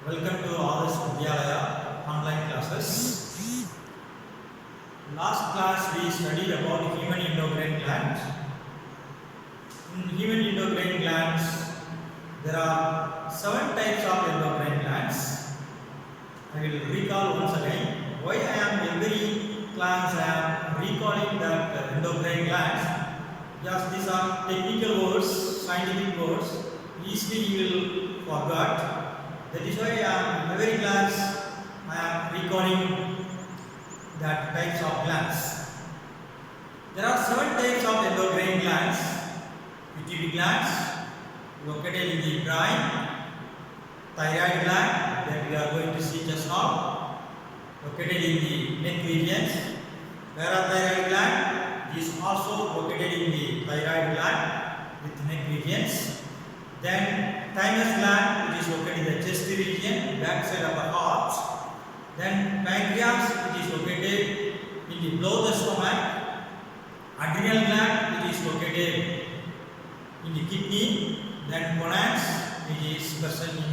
Welcome to Adarsh Vidyalaya online classes. Last class we studied about human endocrine glands. In human endocrine glands, there are 7 types of endocrine glands. I will recall once again why I am every class I am recalling that endocrine glands. Just these are technical words, scientific words. Easily you will forget. That is why I am every class I am recalling that types of glands. There are 7 types of endocrine glands. Pituitary glands located in the brain, thyroid gland that we are going to see just now, located in the neck regions. Parathyroid gland is also located in the thyroid gland with neck regions. Then thymus gland, which is located in the chest region, back side of the heart. Then pancreas, which is located in the below the stomach. Adrenal gland, which is located in the kidney. Then gonads, which is present in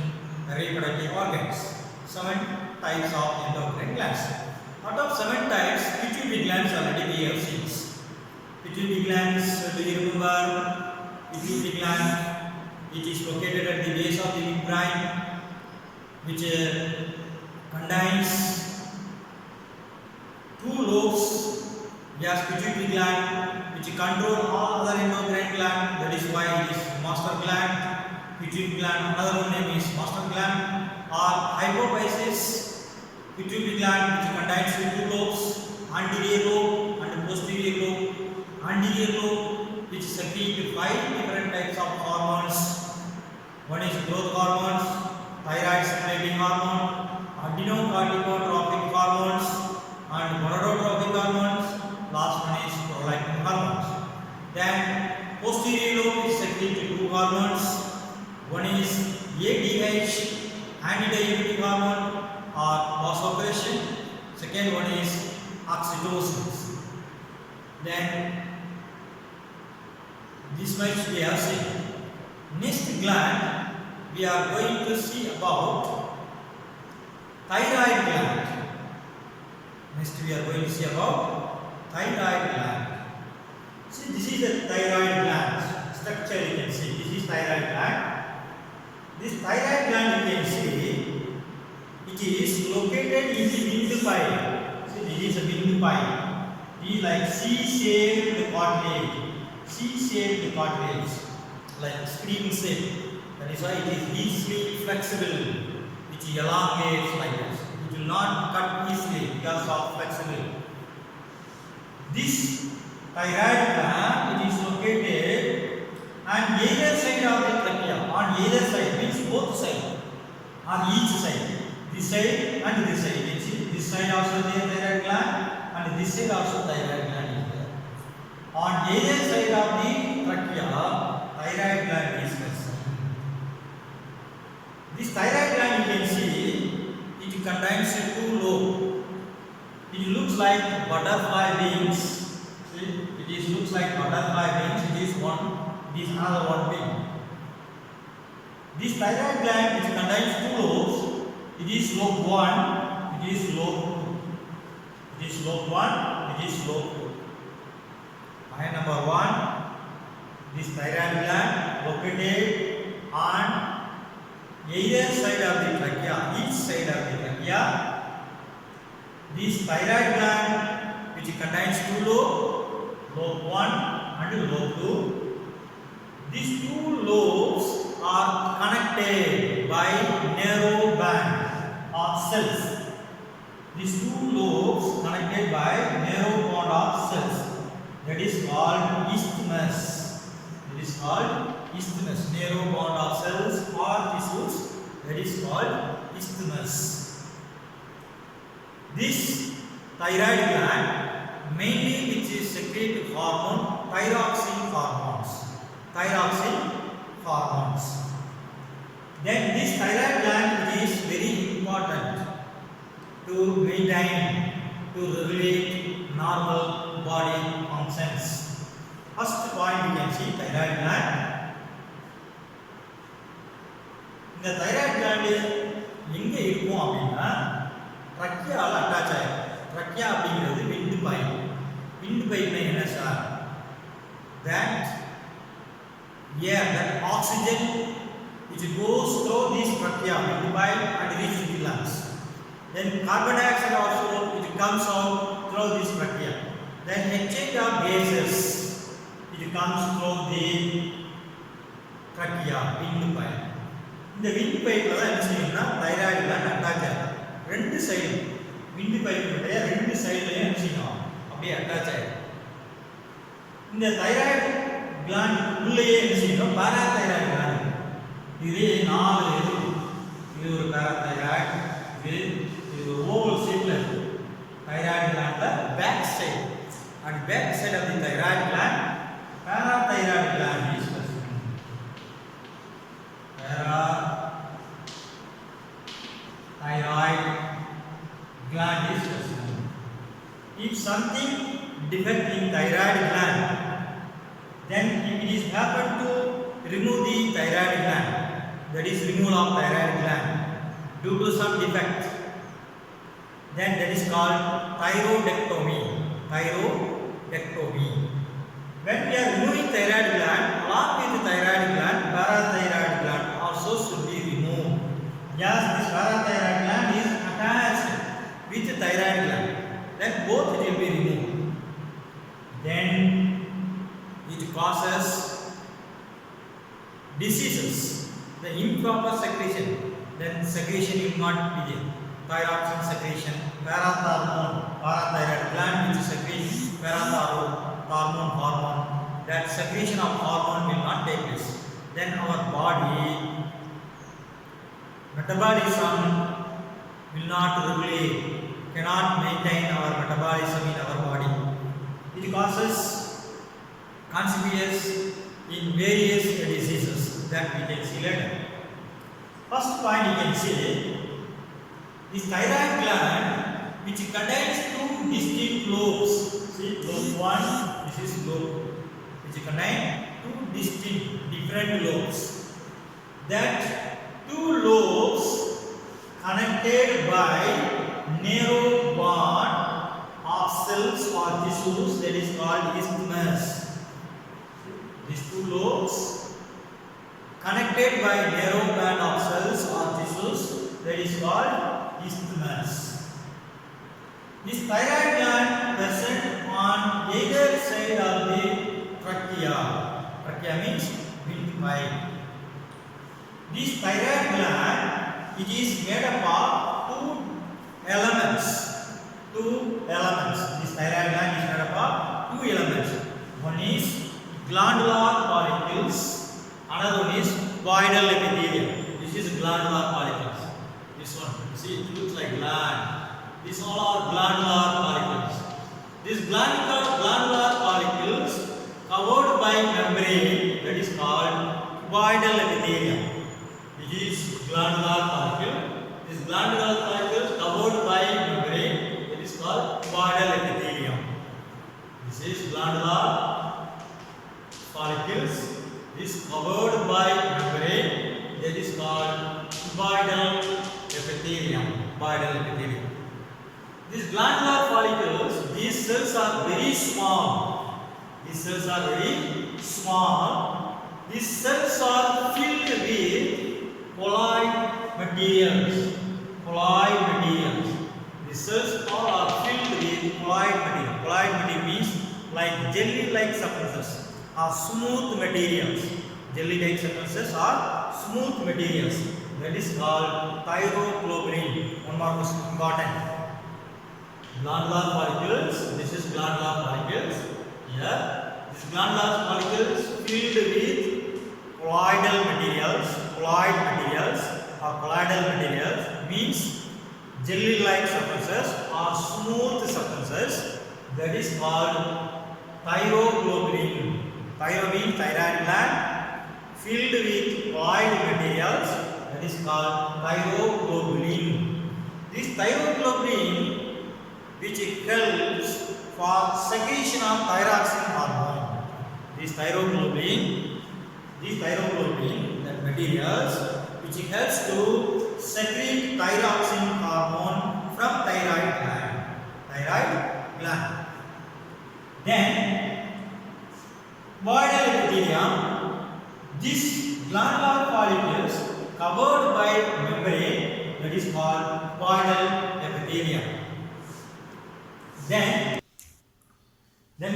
reproductive organs. 7 types of endocrine glands. Out of 7 types, pituitary glands already we have seen. Pituitary glands, do you remember? Pituitary gland, it is located at the base of the midbrain, which contains 2 lobes. Yes, pituitary gland, which control all other endocrine gland. That is why it is master gland. Pituitary gland, another one name is master gland or hypophysis. Pituitary gland, which contains 2 lobes, anterior lobe and posterior lobe. Anterior lobe, which secrete 5 different types of hormones. One is growth hormones, thyroid stimulating hormone, adrenocorticotropic hormones, and gonadotrophic hormones. Last one is prolactin hormones. Then posterior lobe is secreted 2 hormones. One is ADH, antidiuretic hormone or vasopressin. Second one is oxytocin. Then this much we have seen. Next gland we are going to see about thyroid gland. Next we are going to see about thyroid gland. See, this is the thyroid gland structure. You can see this is thyroid gland. This thyroid gland you can see it is located in the windpipe. See, this is a windpipe. It is like C-shaped cartilage. C-shaped cartilage, like screen shape. That is why it is easily flexible, which elongates like this. It will not cut easily because of flexibility. This thyroid gland it is located on either side of the trachea. On either side means both sides. On each side, this side and this side. You see, this side also there thyroid gland, and this side also thyroid gland is there. On either side of the trachea, thyroid gland is present. This thyroid gland you can see, it contains 2 lobes. It looks like butterfly wings. See, it looks like butterfly wings. It is one. It is another one wing. This thyroid gland which contains 2 lobes. It is lobe 1. It is lobe 2. It is lobe 1. It is lobe 2. Point number 1. This thyroid gland located on either side of the trachea, each side of the trachea. This thyroid gland which contains 2 lobes, lobe 1 and lobe 2. These 2 lobes are connected by narrow band of cells. These 2 lobes connected by narrow band of cells. That is called isthmus. It is called isthmus. Narrow band of cells or tissues. That is called isthmus. This thyroid gland mainly which is secrete hormone thyroxine hormones. Thyroxine hormones. Then this thyroid gland is very important to maintain, to regulate normal body functions. First point you can see thyroid gland. இந்த thyroid gland எங்க இருக்கும் அப்படின்னா ட்ரக்கியால attach ஆயிடும். Trachea அப்படிங்கிறது wind pipe. Wind பைப்னா என்ன sir? that air, that oxygen which goes through this trachea, wind pipe, and reaches the lungs. Then carbon dioxide also it comes out through this trachea. Then exchange of gases it comes through the trachea, wind pipe. இந்த wind பைப்ல தான் என்ன செய்யும்னா thyroid gland attach ஆகும். ரெண்டு side wind பைப்புடைய ரெண்டு சைடுலயும் என்ன செய்யும் அப்படியே அட்டாச் ஆகும். இந்த தைராய்டு கிளாண்ட் உள்ளேயே என்ன செய்யணும் பாராதைராய்டு கிளாண்ட். இது 4 இருக்கு. இது ஒரு பாராதைராய்டு, இது ஒரு ஓவல் ஷேப்ல இருக்கு. தைராய்டு கிளாண்ட்ல back side and back side of the thyroid gland parathyroid gland is present. Parathyroid gland is present. If something defect in thyroid gland, then if it is happen to remove the thyroid gland, that is removal of thyroid gland due to some defect, then that is called thyroidectomy. Thyroidectomy. When we are removing thyroid gland, along with the thyroid gland, parathyroid gland also should be removed. Yes, this parathyroid gland is attached with the thyroid gland. Then both it will be removed. Then it causes diseases, the improper secretion. Then secretion will not be there. Thyroxine secretion, parathyroid gland which secretes hormone, that secretion of hormone will not take place. Then our body metabolism will not regulate, cannot maintain our metabolism in our body. It causes consequences in various diseases that we can see later. First point you can see, this thyroid gland which contains 2 distinct lobes. See, lobe 1, this is lobe, which contain 2 distinct different lobes. That 2 lobes connected by narrow band of cells or tissues, that is called isthmus. These 2 lobes connected by narrow band of cells or tissues, that is called isthmus. This thyroid gland present on either side of the trachea. Trachea means wind pipe. This thyroid gland, it is made up of 2 elements. This thyroid gland is made up of 2 elements. One is glandular follicles, another one is voidal epithelium. This is glandular follicles. This one, see, it looks like gland. These all are glandular follicles. These glandular follicles covered by membrane, that is called voidal epithelium. It is glandular follicle. These glandular follicles covered by membrane, that is called voidal epithelium. This is glandular follicles. This covered by membrane, that is called voidal epithelium. These glandular follicles, these cells are very small. These cells are filled with colloid materials. These cells all are filled with colloid material. Colloid material means like jelly-like substances or smooth materials. Jelly-like substances are smooth materials. That is called thyroglobulin. One more question important. Glandular follicles. This is glandular follicles. Here, this glandular follicles filled with colloidal materials. Colloidal materials means jelly-like substances or smooth substances. That is called thyroglobulin. Thyro means thyroid gland filled with colloid materials. That is called thyroglobulin. This thyroglobulin, which helps for secretion of thyroxine hormone. This thyroglobulin, that materials which helps to secrete thyroxine Then voidal epithelium. This glandular follicles covered by membrane that is called voidal epithelium. Then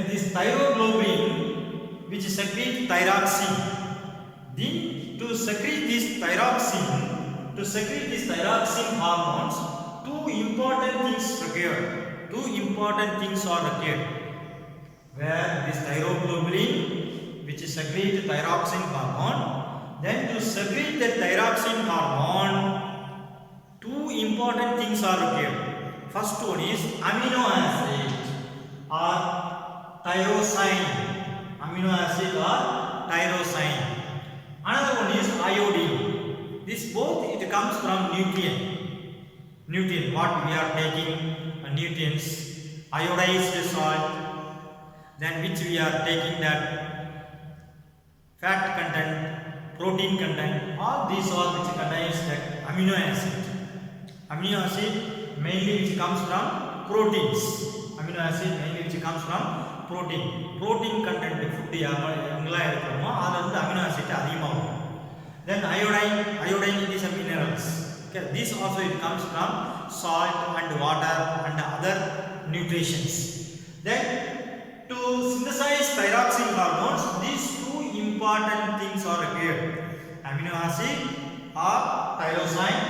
this thyroglobulin which secrete thyroxine. Then to secrete this thyroxine hormones, two important things are required. Where this thyroglobulin which secrete thyroxine hormone, then to secrete the thyroxine hormone, two important things are required. First one is amino acid or tyrosine. Amino acid or tyrosine. Another one is iodine. This both it comes from nutrient. What we are taking nutrients, iodized salt, then which we are taking that fat content, protein content, all these are which contains that amino acid. Amino acid mainly which comes from proteins. Amino acid mainly which comes from protein content food எங்கெல்லாம் இருக்குமோ அதுல இருந்து amino acid அதிகமாக வரும். Then iodine is a minerals. Okay, this also it comes from salt and water and other nutrients. Then to synthesize thyroxine hormones, these two important things are required: amino acid or tyrosine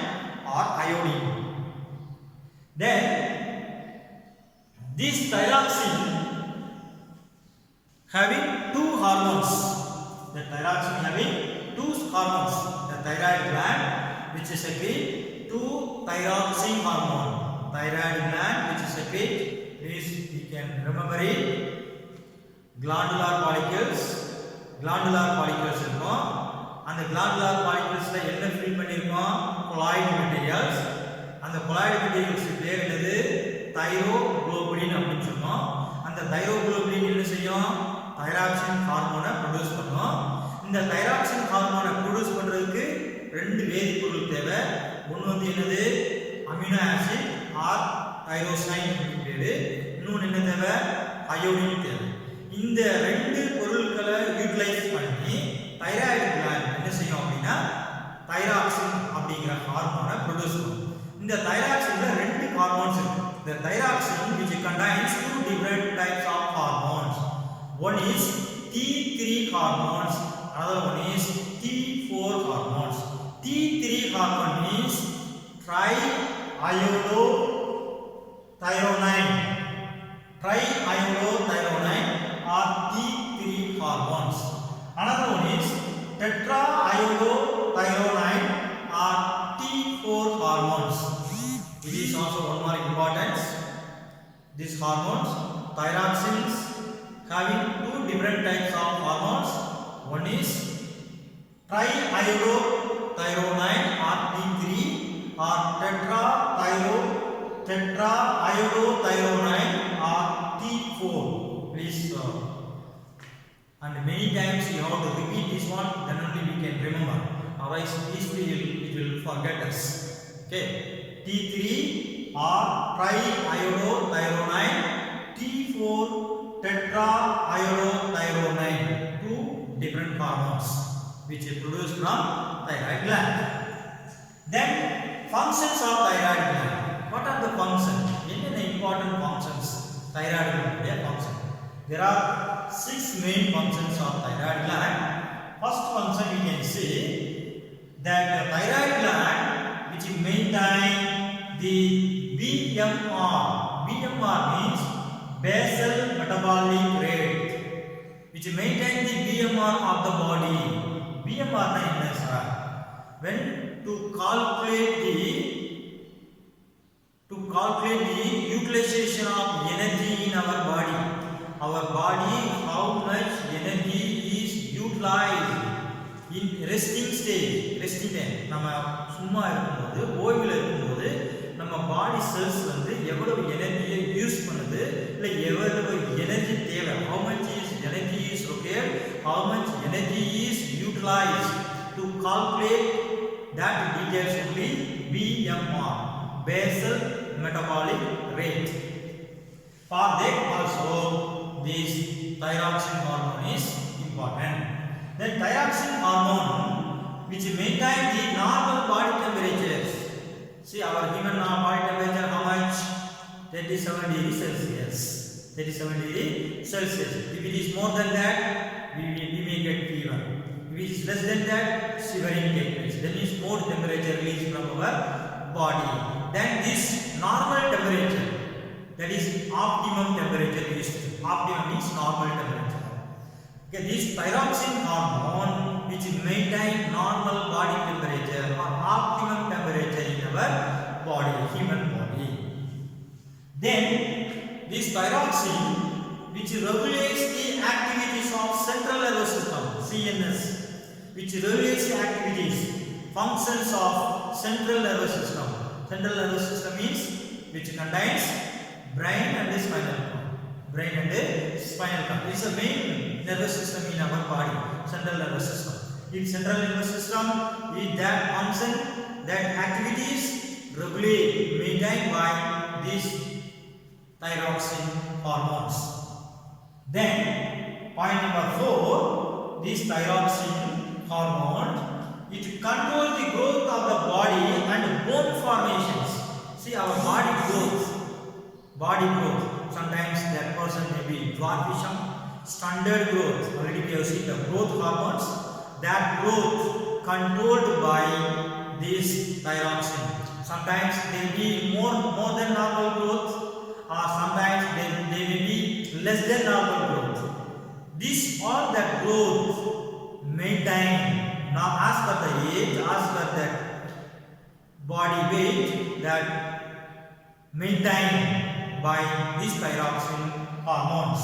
or iodine. Then this thyroxine having two hormones. The thyroxine having two hormones. The thyroid gland which secrete two thyroxine hormone. Thyroid gland which secrete is, we can remember it, glandular follicles இருக்கும். அந்த glandular folliclesல என்ன fill பண்ணிருக்கோம்? colloid materials. அந்த colloid materials பேர் என்னது? thyroglobulin அப்படினு சொல்றோம். அந்த thyroglobulin என்ன செய்யும்? தைராக்சின் ஹார்மோனை ப்ரொடியூஸ் பண்ணும். இந்த தைராக்சின் ஹார்மோனை ப்ரொடியூஸ் பண்றதுக்கு ரெண்டு வேதிப்பொருள் தேவை. ஒன்னு வந்து என்னது? அமினோ ஆசிட் ஆர் தைரோசைன் பேரு. இன்னொன்னு என்ன தேவை? அயோடின் தேவை. இந்த ரெண்டு பொருட்களை யூட்டிலைஸ் பண்ணி தைராய்டு கிளாண்ட் என்ன செய்யும் அப்படின்னா தைராக்சின் அப்படிங்கிற ஹார்மோனை ப்ரொடியூஸ் பண்ணும். இந்த தைராக்சின்ல ரெண்டு ஹார்மோன்ஸ் இருக்கு. The thyroxine which contains two different types of hormones. One is T3 hormones, another one is T4 hormones. T3 hormone means triiodothyronine. Triiodothyronine or T3 hormones. Another one is tetraiodothyronine or T4 hormones. It is also one more importance. These hormones, thyroxines, having two different types of hormones. One is triiodothyronine or T3 or tetraiodothyronine or T4. Please and many times you have to repeat this one, then only we can remember. Otherwise easily it will forget us. Okay, T3 or triiodothyronine, T4 tetraiodothyronine, two different hormones which are produced from thyroid gland. Then functions of thyroid gland. What are the functions? Any important functions? Thyroid gland function. There are 6 main functions of thyroid gland. First function we can see that the thyroid gland which maintain the BMR. BMR means basal metabolic rate, which maintain the BMR of the body. BMR na enna sir? When to calculate the utilization of energy in our body, how much energy is utilized in resting stage. Resting time நம்ம சும்மா இருக்கும்போது ஓய்வில் இருக்கும்போது நம்ம பாடி cells வந்து எவ்வளவு எனர்ஜியை use பண்ணுது, இல்லை எவ்வளவு எனர்ஜி தேவை, how much is energy is required, how much energy is utilized. To calculate that details only BMR, basal metabolic rate. For that also this thyroxine hormone is important. Then thyroxine hormone which maintain the normal body temperatures. See our human body temperature how much? 37 degrees Celsius. 37 degrees Celsius. If it is more than that, we may get fever. If it is less than that, shivering takes place. That means more temperature released from our body. Then this normal temperature, that is optimum temperature used. Optimum means normal temperature. Okay, this thyroxine hormone which maintain normal body temperature or optimum temperature in our body, human body. Then this thyroxine which regulates the activities of central nervous system, CNS, which regulates the activities, functions of central nervous system. Central nervous system means which contains brain and spinal cord. Brain and spinal cord. This is the main nervous system in our body, central nervous system. If central nervous system is that function, that activities regulate, maintained by these thyroxine hormones. Then point number 4, this thyroxine hormone, it controls the growth of the body and bone formations. See our body growth. Sometimes that person may be dwarfism, standard growth. Already we have seen the growth hormones. That growth controlled by this thyroxine. Sometimes they will be more than normal growth, or sometimes they may be less than normal growth. This all that growth maintained, now as per the age, as per that body weight, that maintained by these thyroxine hormones.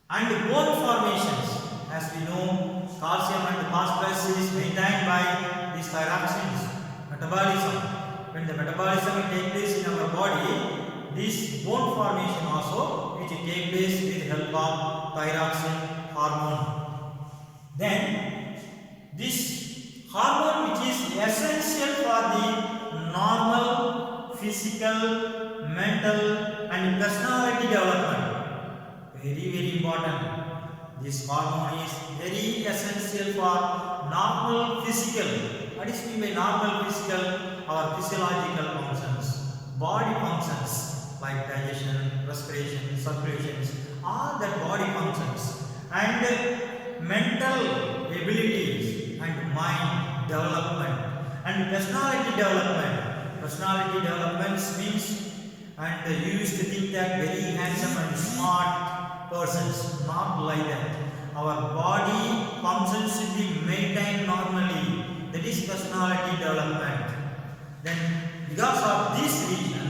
And bone formations, as we know, calcium and phosphorus is maintained by these thyroxines. Metabolism, when the metabolism takes place in our body, this bone formation also which take place with the help of thyroxine hormone. Then this hormone which is essential for the normal physical, mental and personality development. Very important. This hormone is very essential for normal physical. What is meant by normal physical? Our physiological functions, body functions like digestion, respiration, circulations, all that body functions, and mental abilities and mind development and personality development. Personality development means, and you used to think that very handsome and smart persons, not like that. Our body functions should be maintained normally. That is personality development. Then because of this reason,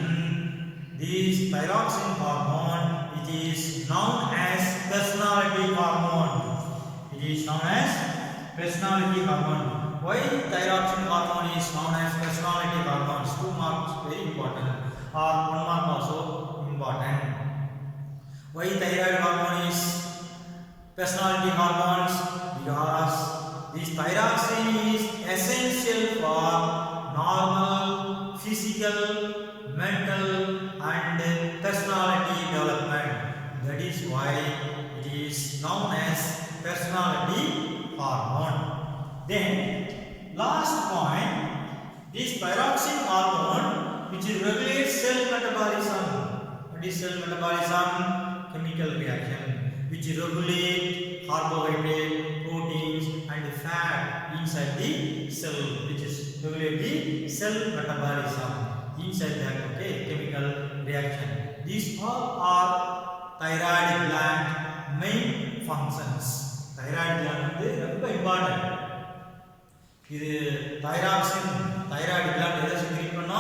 this thyroxine hormone, it is known as personality hormone. It is known as personality hormone. Why thyroxine hormone is known as personality hormones? 2 marks very important, or 1 mark also important. Why thyroid hormone is personality hormones? Because this thyroxine is essential for normal physical, mental and personality development. That is why it is known as personality hormone. Then last point, this thyroxine hormone which regulates cell metabolism. What is cell metabolism? Chemical reaction which regulate carbohydrate, proteins and fat inside the cell, which is regulate the cell metabolism inside that, okay, chemical reaction. These all are thyroid gland main functions. Thyroid gland is very important. இது thyroxine gland எதை secrete பண்ணா?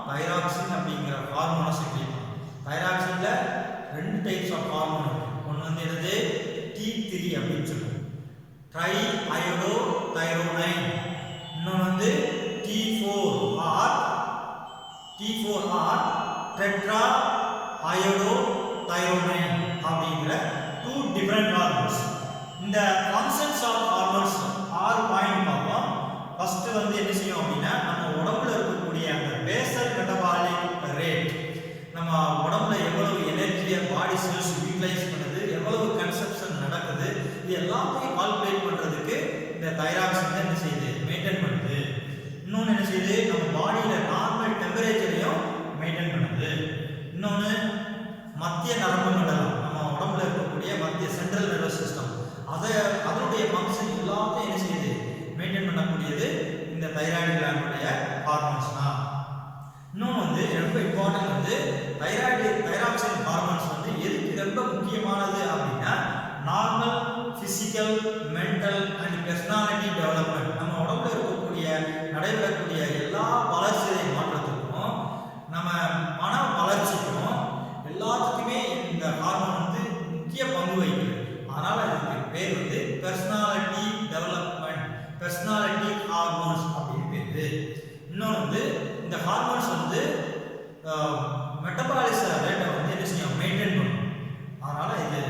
thyroxine அப்படிங்கிற ஹார்மோனை secrete பண்ணும். thyroxineல 2 types of hormone இருக்கு. ஒன்னு வந்து என்னது? T3 அப்படின்னு சொல்லுவோம், ட்ரைஐயோடோதைரோனைன். இன்னொன்று வந்து T4 ஆர் டெட்ரா அயோடோதைரோனைன் அப்படிங்கிற 2 டிஃபரண்ட் ஹார்மோன்ஸ். இந்த ஃபங்க்ஷன்ஸ் ஆஃப் ஹார்மோன்ஸ் 6 பாயிண்ட் பார்ப்போம். ஃபர்ஸ்ட் வந்து என்ன செய்யும் அப்படின்னா, நம்ம உடம்புல இருக்கக்கூடிய அந்த பேசல் மெட்டபாலிக் ரேட், நம்ம உடம்புல எவ்வளவு எனர்ஜியை பாடி செல்ஸ் யூட்டிலைஸ் யூட்டிலைஸ் பண்ணுது, எவ்வளவு கன்சப்ஷன் நடக்குது, இது எல்லாத்தையும் கால்குலேட் பண்றதுக்கு இந்த தைராக்சின் என்ன செய்யுது, மெயின்டைன் பண்ணுது. இன்னொன்று என்ன செய்யுது, நம்ம பாடியில நார்மல் டெம்பரேச்சரையும் மெயின்டைன் பண்ணுது. இன்னொன்று மத்திய நரம்பு மண்டலம், நம்ம உடம்புல இருக்கக்கூடிய மத்திய சென்ட்ரல் நர்வஸ் சிஸ்டம், அதனுடைய ஃபங்க்ஷன் எல்லாத்தையும் என்ன செய்யுது, மெயின்டைன் பண்ணக்கூடியது இந்த தைராய்டு கிளாண்டுடைய ஹார்மோன்ஸ் தான். இன்னொன்று வந்து ரொம்ப இம்பார்ட்டன்ட் வந்து தைராக்சின் ஹார்மோன்ஸ் வந்து எதுக்கு ரொம்ப முக்கியமானது அப்படின்னா normal physical, mental and personality development, நம்ம உடம்புல இருக்கக்கூடிய நடைபெறக்கூடிய எல்லா வளர்ச்சிதை மாற்றத்துக்கும் நம்ம மன வளர்ச்சிக்கும் எல்லாத்துக்குமே இந்த ஹார்மோன் வந்து முக்கிய பங்கு வகிக்குது. அதனால இதுக்கு பேர் வந்து பர்சனாலிட்டி டெவலப்மெண்ட், பர்சனாலிட்டி ஹார்மோன்ஸ் அப்படின்னு பேரு. இன்னொன்று வந்து இந்த ஹார்மோன்ஸ் வந்து மெட்டபாலிச ரேட்டை வந்து என்ன செய்யும், மெயின்டைன் பண்ணும். அதனால இது